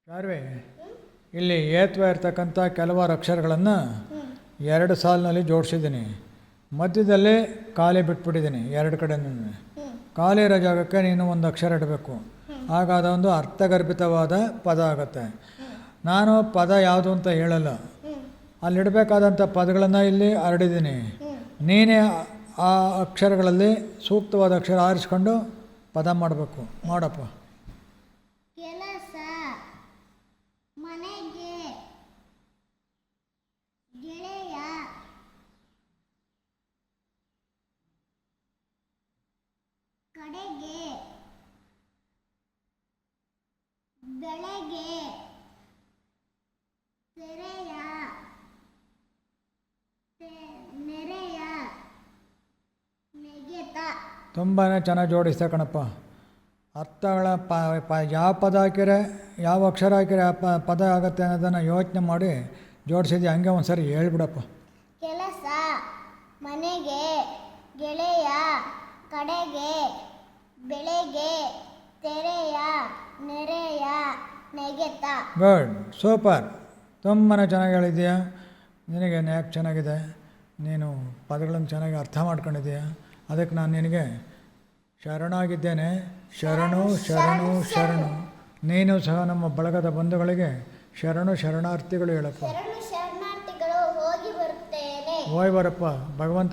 ಶಾರ್ವೆ, ಇಲ್ಲಿ ಏತ್ವ ಇರ್ತಕ್ಕಂಥ ಕೆಲವಾರು ಅಕ್ಷರಗಳನ್ನು ಎರಡು ಸಾಲಿನಲ್ಲಿ ಜೋಡಿಸಿದ್ದೀನಿ. ಮಧ್ಯದಲ್ಲಿ ಖಾಲಿ ಬಿಟ್ಬಿಟ್ಟಿದ್ದೀನಿ ಎರಡು ಕಡೆನೂ. ಖಾಲಿ ಇರೋ ಜಾಗಕ್ಕೆ ನೀನು ಒಂದು ಅಕ್ಷರ ಇಡಬೇಕು, ಆಗ ಅದೊಂದು ಅರ್ಥಗರ್ಭಿತವಾದ ಪದ ಆಗುತ್ತೆ. ನಾನು ಪದ ಯಾವುದು ಅಂತ ಹೇಳಲ್ಲ, ಅಲ್ಲಿಡಬೇಕಾದಂಥ ಪದಗಳನ್ನು ಇಲ್ಲಿ ಹರಡಿದ್ದೀನಿ. ನೀನೇ ಆ ಅಕ್ಷರಗಳಲ್ಲಿ ಸೂಕ್ತವಾದ ಅಕ್ಷರ ಆರಿಸ್ಕೊಂಡು ಪದ ಮಾಡಬೇಕು. ಮಾಡಪ್ಪ. ಕೆಲಸ, ಮನೆಗೆ, ಗೆಳೆಯ, ಕಡೆಗೆ, ಬೆಳೆಗೆ, ತೆರೆಯ, ನೆರೆಯ, ನೆಗೆತ. ತುಂಬಾ ಚೆನ್ನಾಗಿ ಜೋಡಿಸ್ತಾ ಕಣಪ್ಪ. ಅರ್ಥಗಳ ಯಾವ ಪದ ಹಾಕಿರೆ ಯಾವ ಅಕ್ಷರ ಹಾಕಿರೆ ಆ ಪದ ಆಗುತ್ತೆ ಅನ್ನೋದನ್ನು ಯೋಚನೆ ಮಾಡಿ ಜೋಡಿಸಿದ್ವಿ. ಹಂಗೆ ಒಂದು ಸರಿ ಹೇಳ್ಬಿಡಪ್ಪ. ಕೆಲಸ, ಮನೆಗೆ, ಗೆಳೆಯ, ಕಡೆಗೆ, ಬೆಳೆಗೆ, ತೆರೆಯ, ನೆರೆಯ, ನೆಗೆತ. ಗುಡ್, ಸೂಪರ್, ತುಂಬಾ ಚೆನ್ನಾಗಿ ಹೇಳಿದ್ದೀಯಾ. ನಿನಗೆ ಯಾಕೆ ಚೆನ್ನಾಗಿದೆ, ನೀನು ಪದಗಳನ್ನು ಚೆನ್ನಾಗಿ ಅರ್ಥ ಮಾಡ್ಕೊಂಡಿದ್ದೀಯ. ಅದಕ್ಕೆ ನಾನು ನಿನಗೆ ಶರಣಾಗಿದ್ದೇನೆ. ಶರಣು ಶರಣು ಶರಣು. ನೀನು ಸಹ ನಮ್ಮ ಬಳಗದ ಬಂಧುಗಳಿಗೆ ಶರಣು ಶರಣಾರ್ಥಿಗಳು ಹೇಳಪ್ಪ. ಶರಣು ಶರಣಾರ್ಥಿಗಳು. ಹೋಗಿ ಬರುತ್ತೇನೆ. ಹೋಯ್ ಬರಪ್ಪ. ಭಗವಂತ